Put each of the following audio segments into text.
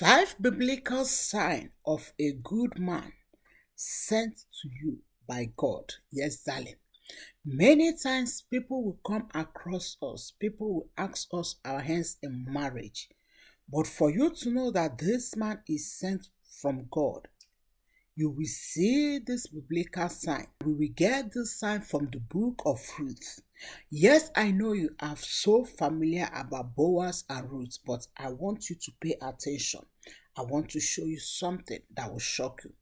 5 biblical signs of a good man sent to you by God. Yes, darling. Many times people will come across us, people will ask us our hands in marriage. But for you to know that this man is sent from God, you will see this biblical sign. We will get this sign from the book of Ruth. Yes, I know you are so familiar about Boaz and Ruth, but I want you to pay attention. I want to show you something that will shock you.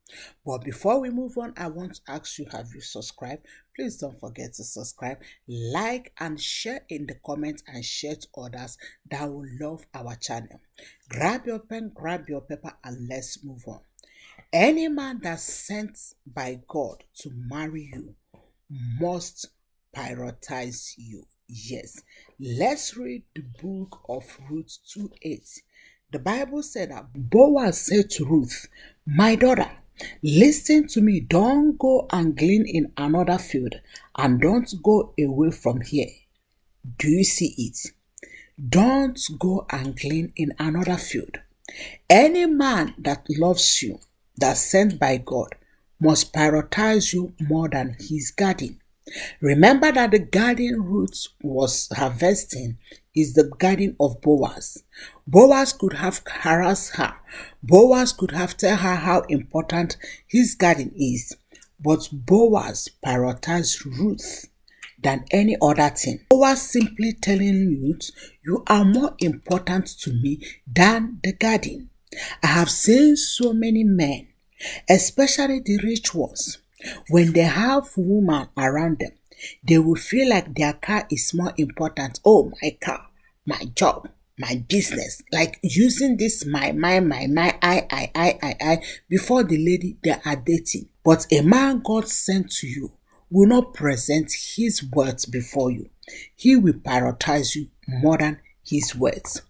But before we move on, I want to ask you, have you subscribed? Please don't forget to subscribe, like, and share in the comments and share to others that will love our channel. Grab your pen, grab your paper, and let's move on. Any man that's sent by God to marry you must prioritize you. Yes. Let's read the book of Ruth 2:8. The Bible said that Boaz said to Ruth, "My daughter, listen to me. Don't go and glean in another field, and don't go away from here." Do you see it? Don't go and glean in another field. Any man that loves you, that's sent by God, must prioritize you more than his garden. Remember that the garden Ruth was harvesting is the garden of Boaz. Boaz could have harassed her. Boaz could have told her how important his garden is. But Boaz prioritized Ruth than any other thing. Boaz simply telling Ruth, "You are more important to me than the garden." I have seen so many men, especially the rich ones, when they have women around them, they will feel like their car is more important. Oh, my car, my job, my business, like using this my, I, before the lady they are dating. But a man God sent to you will not present his words before you. He will prioritize you more than his words.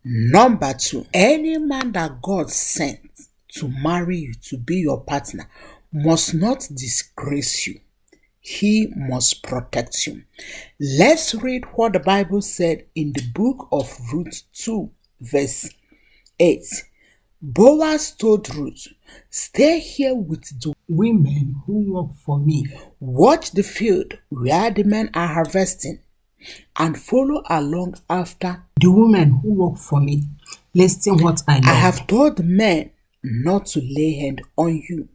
Number 2, any man that God sent to marry you, to be your partner, must not disgrace you. He must protect you. Let's read what the Bible said in the book of Ruth 2, verse 8. Boaz told Ruth, "Stay here with the women who work for me. Watch the field where the men are harvesting, and follow along after the women who work for me. Listen what I know. I have told men not to lay hand on you."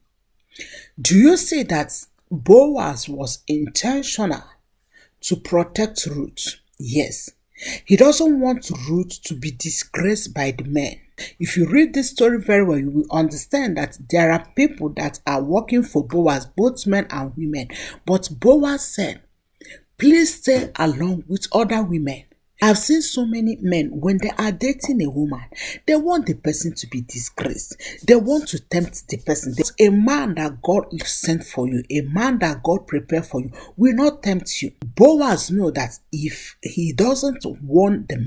Do you see that Boaz was intentional to protect Ruth? Yes. He doesn't want Ruth to be disgraced by the men. If you read this story very well, you will understand that there are people that are working for Boaz, both men and women. But Boaz said, "Please stay along with other women." I've seen so many men, when they are dating a woman, they want the person to be disgraced. They want to tempt the person. A man that God sent for you, a man that God prepared for you, will not tempt you. Boaz knows that if he doesn't want the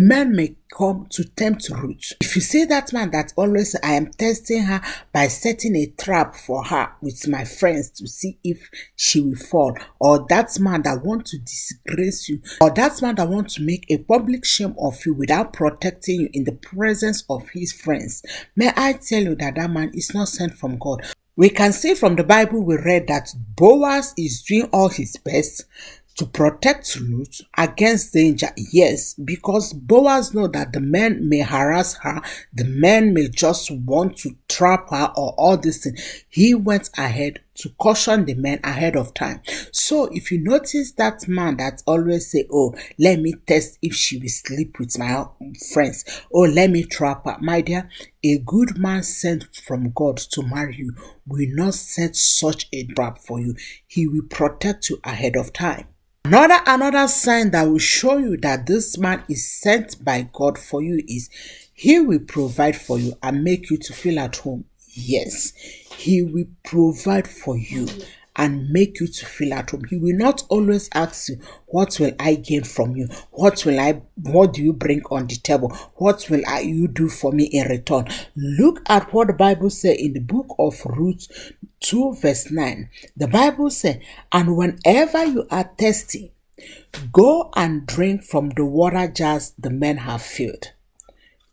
man may come to tempt Ruth. If you see that man that always, "I am testing her by setting a trap for her with my friends to see if she will fall," or that man that want to disgrace you, or that man that want to make a public shame of you without protecting you in the presence of his friends, may I tell you that that man is not sent from God. We can see from the Bible we read that Boaz is doing all his best to protect Ruth against danger. Yes, because Boaz knows that the men may harass her, the men may just want to trap her or all this thing. He went ahead to caution the men ahead of time. So if you notice that man that always say, "Oh, let me test if she will sleep with my friends. Oh, let me trap her." My dear, a good man sent from God to marry you will not set such a trap for you. He will protect you ahead of time. Another sign that will show you that this man is sent by God for you is he will provide for you and make you to feel at home. Yes, he will provide for you and make you to feel at home. He will not always ask you, "What will I gain from you? What do you bring on the table? What will you do for me in return?" Look at what the Bible says in the book of Ruth 2 verse 9. The Bible says, "And whenever you are thirsty, go and drink from the water jars the men have filled."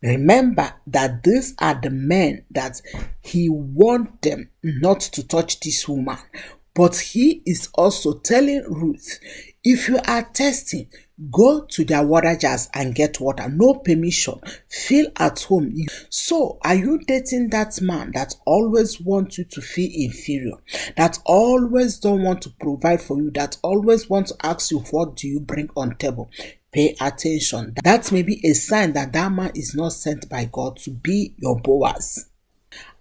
Remember that these are the men that he want them not to touch this woman. But he is also telling Ruth, if you are thirsty, go to their water jars and get water. No permission. Feel at home. So, are you dating that man that always wants you to feel inferior? That always don't want to provide for you? That always wants to ask you, what do you bring on table? Pay attention. That may be a sign that that man is not sent by God to be your Boaz.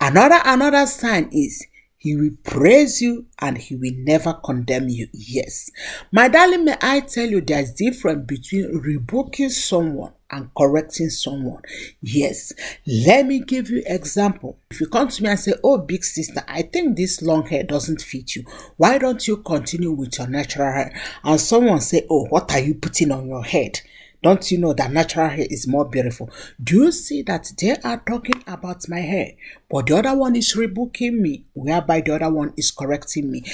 Another sign is he will praise you and he will never condemn you. Yes. My darling, may I tell you there's difference between rebuking someone and correcting someone. Yes. Let me give you example. If you come to me and say, oh, big sister, I think this long hair doesn't fit you. Why don't you continue with your natural hair? And someone say, oh, what are you putting on your head? Don't you know that natural hair is more beautiful? Do you see that they are talking about my hair, but the other one is rebuking me, whereby the other one is correcting me?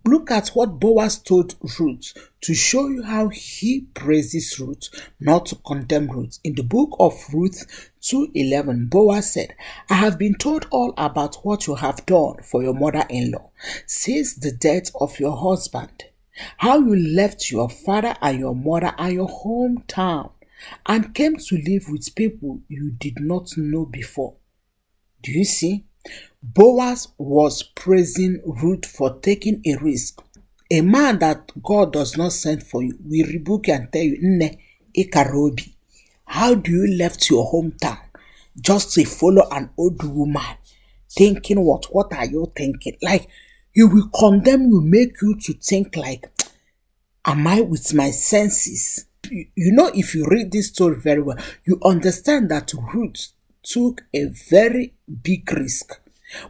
Look at what Boaz told Ruth to show you how he praises Ruth, not to condemn Ruth. In the book of Ruth 2:11, Boaz said, I have been told all about what you have done for your mother-in-law since the death of your husband. How you left your father and your mother and your hometown and came to live with people you did not know before. Do you see? Boaz was praising Ruth for taking a risk. A man that God does not send for you will rebuke you and tell you, Nne, Ikarobi, how do you left your hometown just to follow an old woman? Thinking what? What are you thinking? Like, he will condemn you, make you to think like, am I with my senses? You know, if you read this story very well, you understand that Ruth took a very big risk.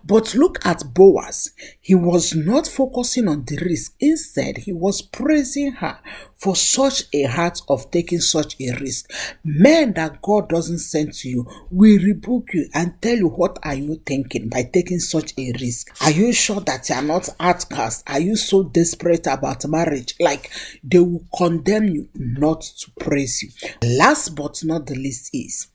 But look at Boaz. He was not focusing on the risk. Instead, he was praising her for such a heart of taking such a risk. Men that God doesn't send to you will rebuke you and tell you, what are you thinking by taking such a risk? Are you sure that you are not outcast? Are you so desperate about marriage? Like, they will condemn you, not to praise you. Last but not the least is,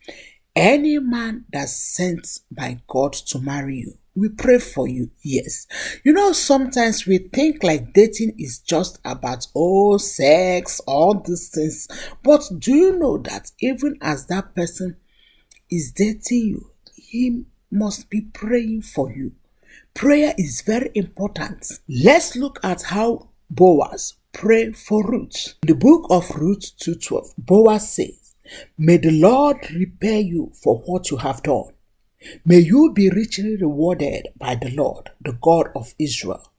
any man that's sent by God to marry you, we pray for you, yes. You know, sometimes we think like dating is just about, oh, sex, all these things. But do you know that even as that person is dating you, he must be praying for you? Prayer is very important. Let's look at how Boaz prayed for Ruth. In the book of Ruth 2:12, Boaz says, may the Lord repay you for what you have done. May you be richly rewarded by the Lord, the God of Israel,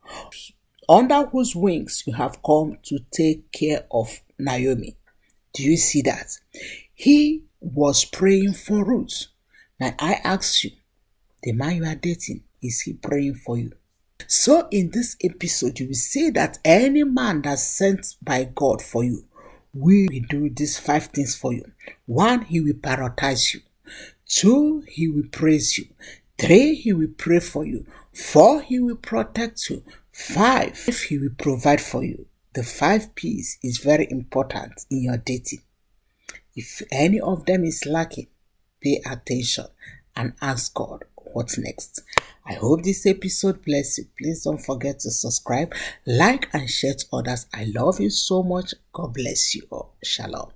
under whose wings you have come to take care of Naomi. Do you see that? He was praying for Ruth. Now I ask you, the man you are dating, is he praying for you? So in this episode, you will see that any man that's sent by God for you will do these 5 things for you. 1, he will prioritize you. 2, he will praise you. 3, he will pray for you. 4, he will protect you. 5, he will provide for you. The 5 P's is very important in your dating. If any of them is lacking, pay attention and ask God, what's next? I hope this episode bless you. Please don't forget to subscribe, like, and share to others. I love you so much. God bless you all. Shalom.